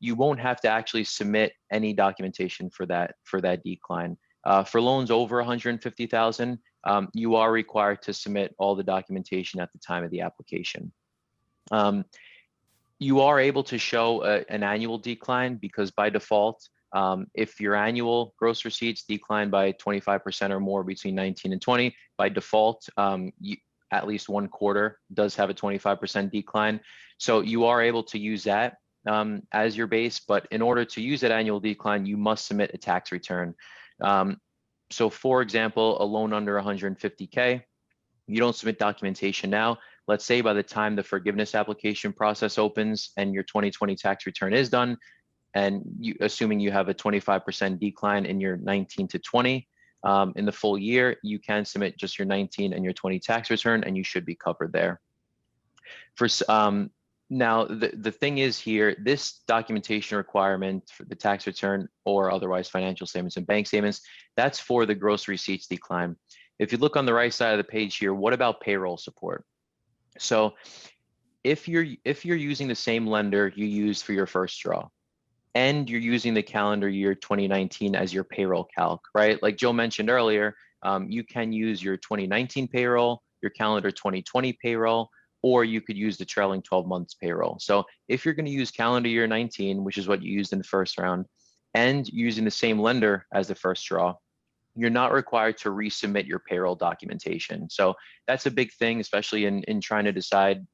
you won't have to actually submit any documentation for that decline. For loans over 150,000, you are required to submit all the documentation at the time of the application. You are able to show an annual decline, because by default, if your annual gross receipts decline by 25% or more between 19 and 20, by default, at least one quarter does have a 25% decline. So you are able to use that as your base, but in order to use that annual decline, you must submit a tax return. So for example, a loan under 150K, you don't submit documentation now. Let's say by the time the forgiveness application process opens and your 2020 tax return is done, and assuming you have a 25% decline in your 19 to 20 in the full year, you can submit just your 19 and your 20 tax return, and you should be covered there. Now, the thing is here, this documentation requirement for the tax return or otherwise financial statements and bank statements, that's for the gross receipts decline. If you look on the right side of the page here, what about payroll support? So if you're using the same lender you used for your first draw, and you're using the calendar year 2019 as your payroll calc, right? Like Joe mentioned earlier, you can use your 2019 payroll, your calendar 2020 payroll, or you could use the trailing 12 months payroll. So if you're going to use calendar year 19, which is what you used in the first round, and using the same lender as the first draw, you're not required to resubmit your payroll documentation. So that's a big thing, especially in trying to decide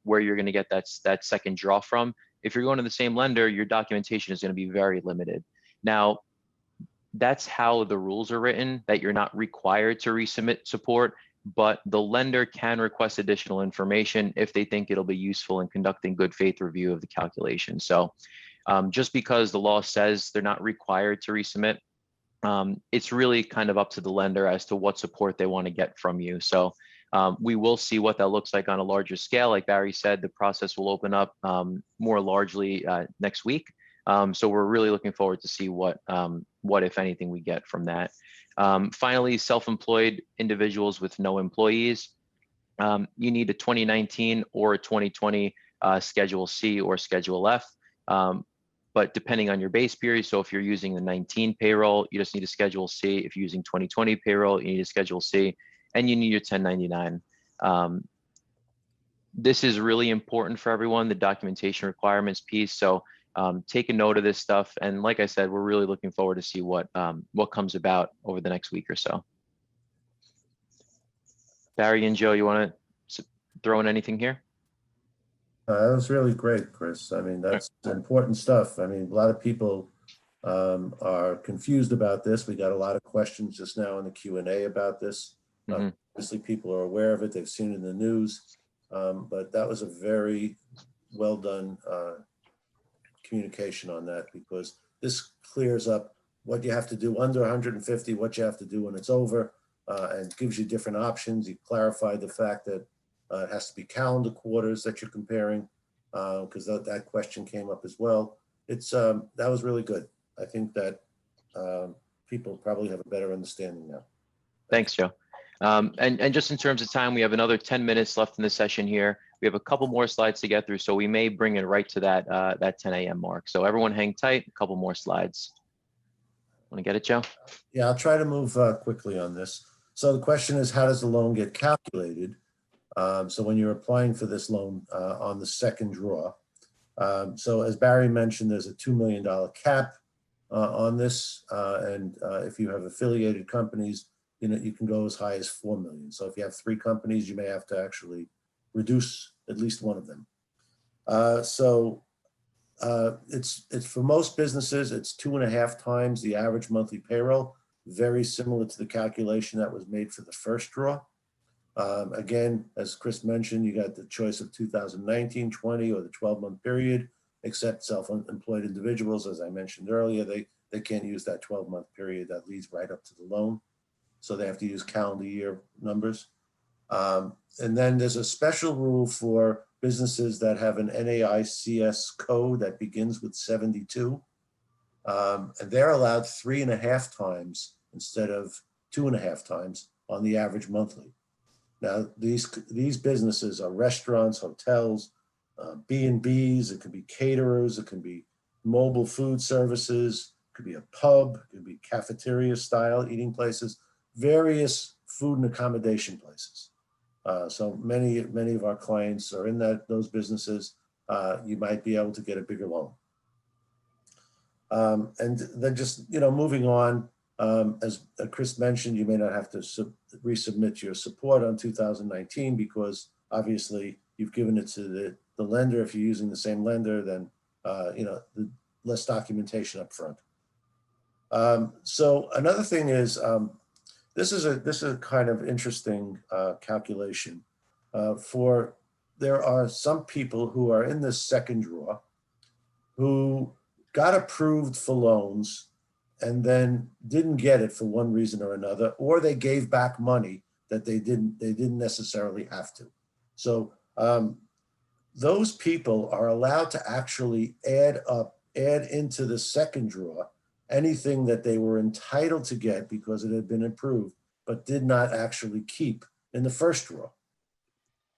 where you're going to get that second draw from. If you're going to the same lender, your documentation is going to be very limited. Now, that's how the rules are written, that you're not required to resubmit support, but the lender can request additional information if they think it'll be useful in conducting good faith review of the calculation. So just because the law says they're not required to resubmit, it's really kind of up to the lender as to what support they want to get from you. So we will see what that looks like on a larger scale. Like Barry said, the process will open up more largely next week. So we're really looking forward to see what if anything, we get from that. Finally, self-employed individuals with no employees, you need a 2019 or a 2020 Schedule C or Schedule F. But depending on your base period, so if you're using the 19 payroll, you just need a Schedule C. If you're using 2020 payroll, you need a Schedule C, and you need your 1099. This is really important for everyone, the documentation requirements piece. So take a note of this stuff. And like I said, we're really looking forward to see what comes about over the next week or so. Barry and Joe, you want to throw in anything here? That was really great, Chris. I mean, that's important stuff. I mean, a lot of people are confused about this. We got a lot of questions just now in the Q&A about this. Obviously, people are aware of it. They've seen it in the news. But that was a very well done communication on that, because this clears up what you have to do under 150, what you have to do when it's over, and gives you different options. You clarify the fact that it has to be calendar quarters that you're comparing, because that question came up as well. That was really good. I think that people probably have a better understanding now. Thanks, Joe. And just in terms of time, we have another 10 minutes left in the session here. We have a couple more slides to get through, so we may bring it right to that 10 a.m. mark. So everyone hang tight, a couple more slides. Want to get it, Joe? Yeah, I'll try to move quickly on this. So the question is, how does the loan get calculated? So when you're applying for this loan on the second draw. So as Barry mentioned, there's a $2 million cap on this. And if you have affiliated companies, you can go as high as 4 million. So if you have 3 companies, you may have to actually reduce at least one of them. So It's for most businesses, it's 2.5 times the average monthly payroll, very similar to the calculation that was made for the first draw. Again, as Chris mentioned, you got the choice of 2019, 20, or the 12-month period, except self-employed individuals, as I mentioned earlier, they can't use that 12-month period that leads right up to the loan. So they have to use calendar year numbers. And then there's a special rule for businesses that have an NAICS code that begins with 72. And they're allowed 3.5 times instead of 2.5 times on the average monthly. Now, these businesses are restaurants, hotels, B&Bs, it could be caterers, it can be mobile food services, it could be a pub, it could be cafeteria style eating places, various food and accommodation places. So many of our clients are in those businesses. You might be able to get a bigger loan. And then just, moving on, as Chris mentioned, you may not have to resubmit your support on 2019 because obviously you've given it to the lender. If you're using the same lender, then, the less documentation up front. So another thing is, this is a kind of interesting calculation. There are some people who are in this second draw who got approved for loans and then didn't get it for one reason or another, or they gave back money that they didn't necessarily have to. So those people are allowed to actually add into the second draw anything that they were entitled to get because it had been approved, but did not actually keep in the first draw.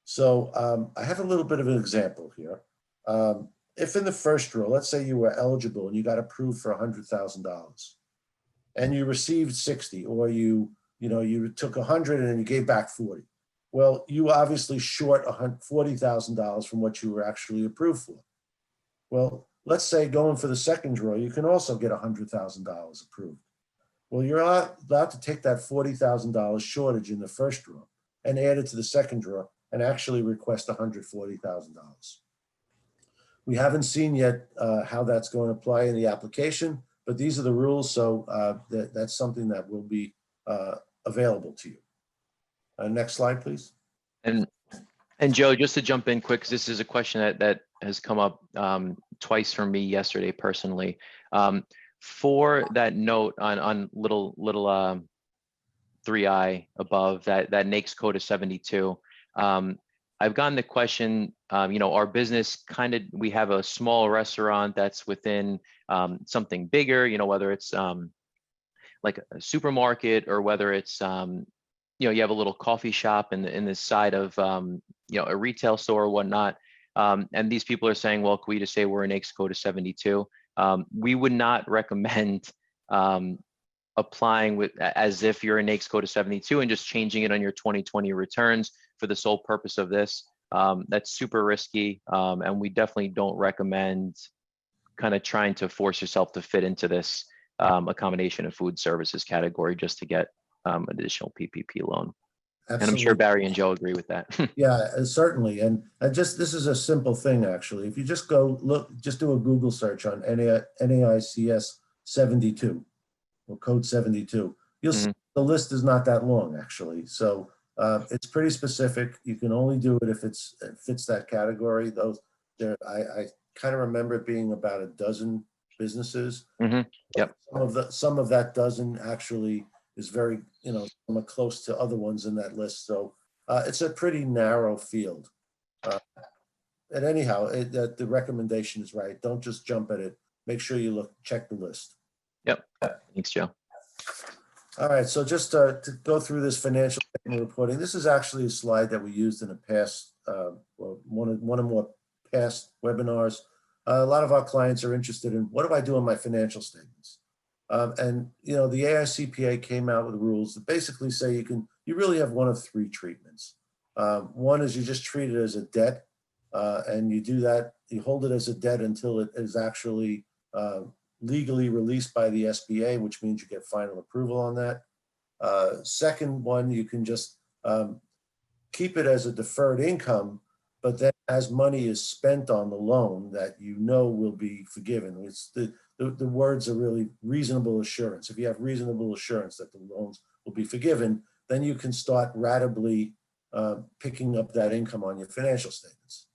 So I have a little bit of an example here. If in the first draw, let's say you were eligible and you got approved for $100,000 and you received 60, or you took 100 and you gave back 40. Well, you obviously short $40,000 from what you were actually approved for. Well, let's say going for the second draw, you can also get $100,000 approved. Well, you're allowed to take that $40,000 shortage in the first draw and add it to the second draw and actually request $140,000. We haven't seen yet how that's going to apply in the application, but these are the rules, so that's something that will be available to you. Next slide, please. And Joe, just to jump in quick, 'cause this is a question that has come up twice for me yesterday personally. For that note on little 3I above that NAICS code of 72, I've gotten the question, our business we have a small restaurant that's within something bigger, whether it's like a supermarket or whether it's, you have a little coffee shop in the side of, a retail store or whatnot. And these people are saying, well, can we just say we're an NAICS code of 72? We would not recommend applying as if you're a NAICS code of 72 and just changing it on your 2020 returns for the sole purpose of this. That's super risky. And we definitely don't recommend kind of trying to force yourself to fit into this accommodation and food services category just to get an additional PPP loan. Absolutely. And I'm sure Barry and Joe agree with that. Yeah, certainly. And this is a simple thing, actually. If you just just do a Google search on NAICS 72 or code 72, you'll see the list is not that long, actually. So it's pretty specific. You can only do it if it fits that category. I kind of remember it being about a dozen businesses. Yep. Some of that dozen actually is very, somewhat close to other ones in that list. So it's a pretty narrow field. And anyhow, the recommendation is right. Don't just jump at it. Make sure you check the list. Yep. Thanks, Joe. All right. So just to go through this financial statement reporting, this is actually a slide that we used in a past, one or more past webinars. A lot of our clients are interested in, what do I do on my financial statements? And the AICPA came out with rules that basically say you really have one of three treatments. One is you just treat it as a debt, and you do that, you hold it as a debt until it is actually legally released by the SBA, which means you get final approval on that. Second one, you can just keep it as a deferred income, but then as money is spent on the loan that you know will be forgiven, it's the words are really reasonable assurance. If you have reasonable assurance that the loans will be forgiven, then you can start ratably picking up that income on your financial statements.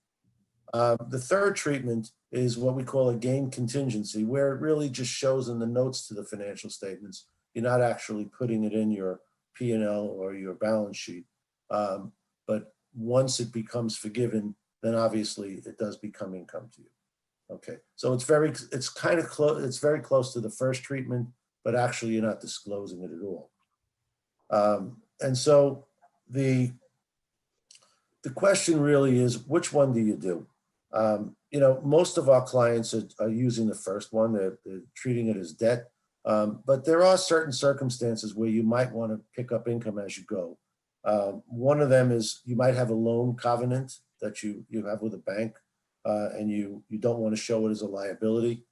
The third treatment is what we call a gain contingency, where it really just shows in the notes to the financial statements. You're not actually putting it in your P&L or your balance sheet. But once it becomes forgiven, then obviously it does become income to you. Okay, so it's very close to the first treatment, but actually you're not disclosing it at all. And so the question really is, which one do you do? You know, most of our clients are using the first one. They're treating it as debt. But there are certain circumstances where you might want to pick up income as you go. One of them is you might have a loan covenant that you have with a bank, and you don't want to show it as a liability.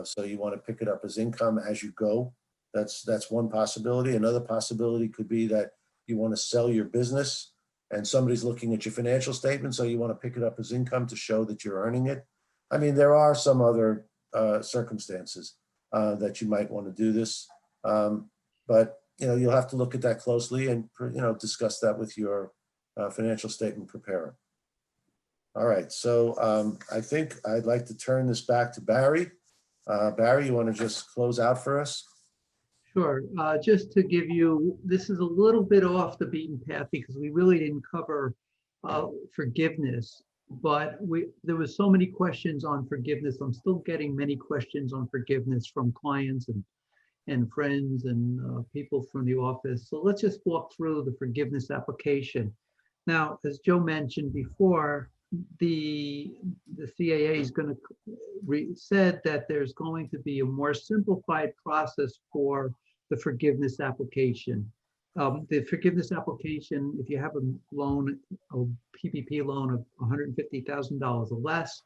So you want to pick it up as income as you go. That's one possibility. Another possibility could be that you want to sell your business and somebody's looking at your financial statement, so you want to pick it up as income to show that you're earning it. I mean, there are some other circumstances that you might want to do this, but you know, you'll have to look at that closely and discuss that with your financial statement preparer. All right, so I think I'd like to turn this back to Barry. Barry, you want to just close out for us? Sure. Just to give you, this is a little bit off the beaten path because we really didn't cover forgiveness, but there was so many questions on forgiveness. I'm still getting many questions on forgiveness from clients and friends and people from the office. So let's just walk through the forgiveness application. Now, as Joe mentioned before, the CAA is going to said that there's going to be a more simplified process for the forgiveness application. The forgiveness application, if you have a loan, a PPP loan of $150,000 or less,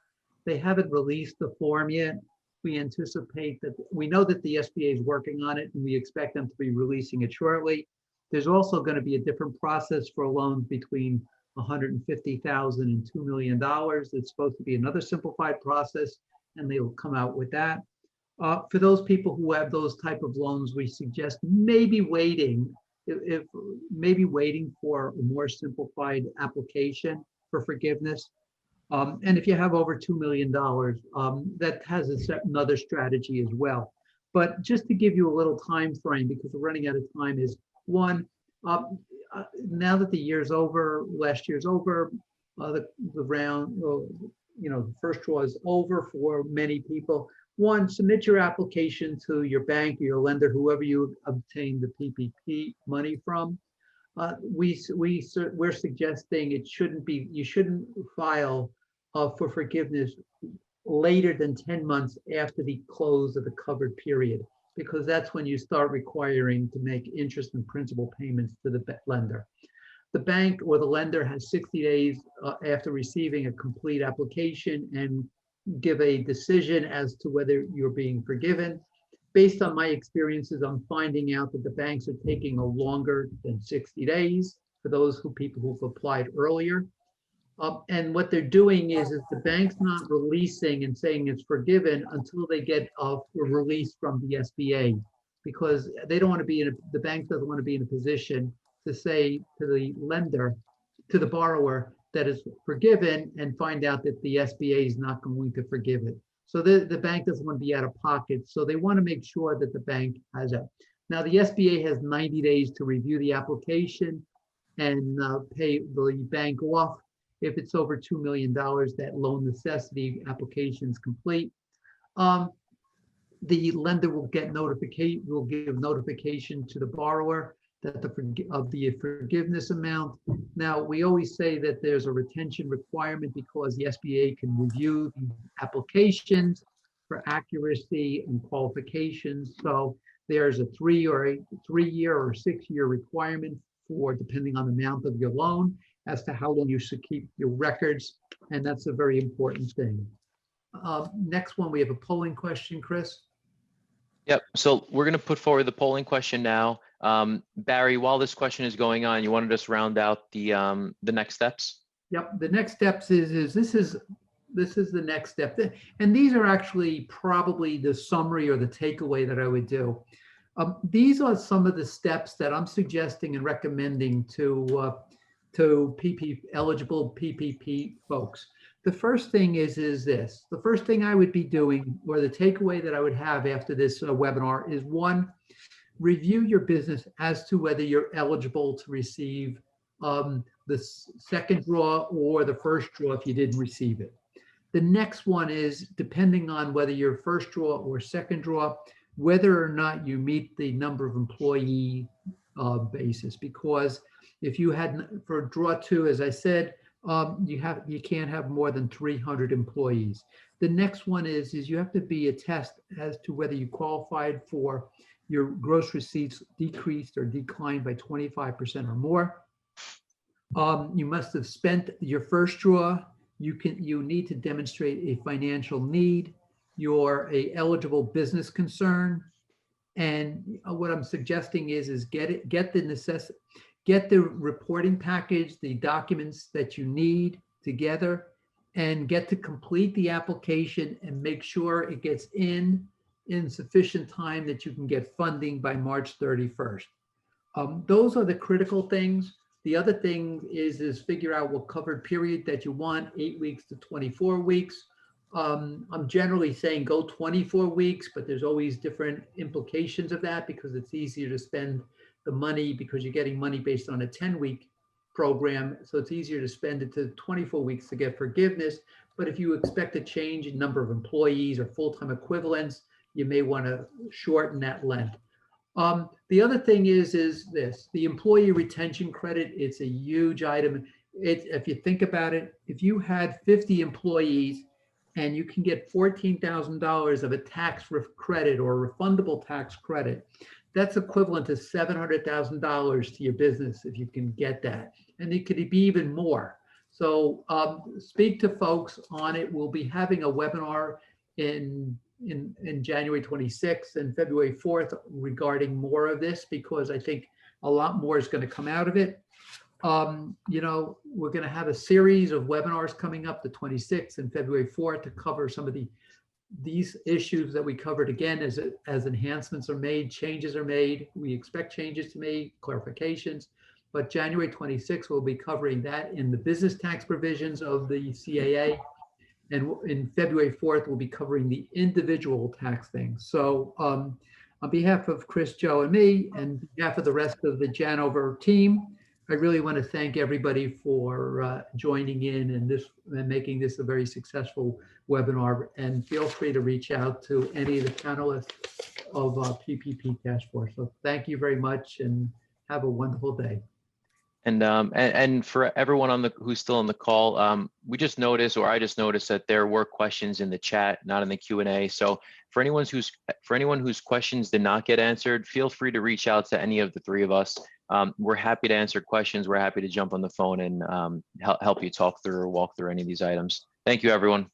they haven't released the form yet. We anticipate that, we know that the SBA is working on it and we expect them to be releasing it shortly. There's also going to be a different process for loans between $150,000 and $2 million. It's supposed to be another simplified process, and they will come out with that. For those people who have those type of loans, we suggest maybe waiting, maybe waiting for a more simplified application for forgiveness. And if you have over $2 million, that has another strategy as well. But just to give you a little time frame, because we're running out of time, is one, now that the year's over, last year's over, the round, the first draw is over for many people. One, submit your application to your bank or your lender, whoever you obtain the PPP money from. We're suggesting it shouldn't be, you shouldn't file for forgiveness later than 10 months after the close of the covered period, because that's when you start requiring to make interest and principal payments to the lender. The bank or the lender has 60 days after receiving a complete application and give a decision as to whether you're being forgiven. Based on my experiences, I'm finding out that the banks are taking a longer than 60 days for those people who've applied earlier. And what they're doing is the bank's not releasing and saying it's forgiven until they get a release from the SBA, because they don't want to be the bank doesn't want to be in a position to say to the lender, to the borrower, that is forgiven and find out that the SBA is not going to forgive it. So the bank doesn't want to be out of pocket. So they want to make sure that the bank has that. Now the SBA has 90 days to review the application and pay the bank off. If it's over $2 million, that loan necessity application is complete. The lender will give notification to the borrower that the forgiveness amount. Now, we always say that there's a retention requirement because the SBA can review the applications for accuracy and qualifications. So there's a 3-year or 6-year requirement for, depending on the amount of your loan, as to how long you should keep your records. And that's a very important thing. Next one, we have a polling question, Chris. Yep. So we're going to put forward the polling question now. Barry, while this question is going on, you want to just round out the next steps? Yep, the next steps is this is the next step. And these are actually probably the summary or the takeaway that I would do. These are some of the steps that I'm suggesting and recommending to eligible PPP folks. The first thing is this. The first thing I would be doing, or the takeaway that I would have after this webinar, is one, review your business as to whether you're eligible to receive the second draw or the first draw if you didn't receive it. The next one is, depending on whether you're first draw or second draw, whether or not you meet the number of employee basis. Because if you had, for draw 2, as I said, you can't have more than 300 employees. The next one is you have to be a test as to whether you qualified for your gross receipts decreased or declined by 25% or more. You must have spent your first draw. You need to demonstrate a financial need. You're a eligible business concern. And what I'm suggesting is get the reporting package, the documents that you need together, and get to complete the application and make sure it gets in sufficient time that you can get funding by March 31st. Those are the critical things. The other thing is figure out what covered period that you want, 8 weeks to 24 weeks. I'm generally saying go 24 weeks, but there's always different implications of that because it's easier to spend the money because you're getting money based on a 10-week program. So it's easier to spend it to 24 weeks to get forgiveness. But if you expect a change in number of employees or full-time equivalents, you may want to shorten that length. The other thing is this, the employee retention credit. It's a huge item. If you think about it, if you had 50 employees and you can get $14,000 of a tax credit or refundable tax credit, that's equivalent to $700,000 to your business if you can get that. And it could be even more. So speak to folks on it. We'll be having a webinar in January 26th and February 4th regarding more of this, because I think a lot more is going to come out of it. We're going to have a series of webinars coming up the 26th and February 4th to cover some of these issues that we covered again as enhancements are made, changes are made. We expect changes to make, clarifications, but January 26th, we'll be covering that in the business tax provisions of the CAA. And in February 4th, we'll be covering the individual tax things. So on behalf of Chris, Joe, and me, and on behalf of the rest of the Janover team, I really want to thank everybody for joining in and making this a very successful webinar. And feel free to reach out to any of the panelists of PPP Task Force. So thank you very much and have a wonderful day. And for everyone who's still on the call, we just noticed, or I just noticed, that there were questions in the chat, not in the Q&A. So for anyone whose questions did not get answered, feel free to reach out to any of the three of us. We're happy to answer questions. We're happy to jump on the phone and help you talk through or walk through any of these items. Thank you, everyone.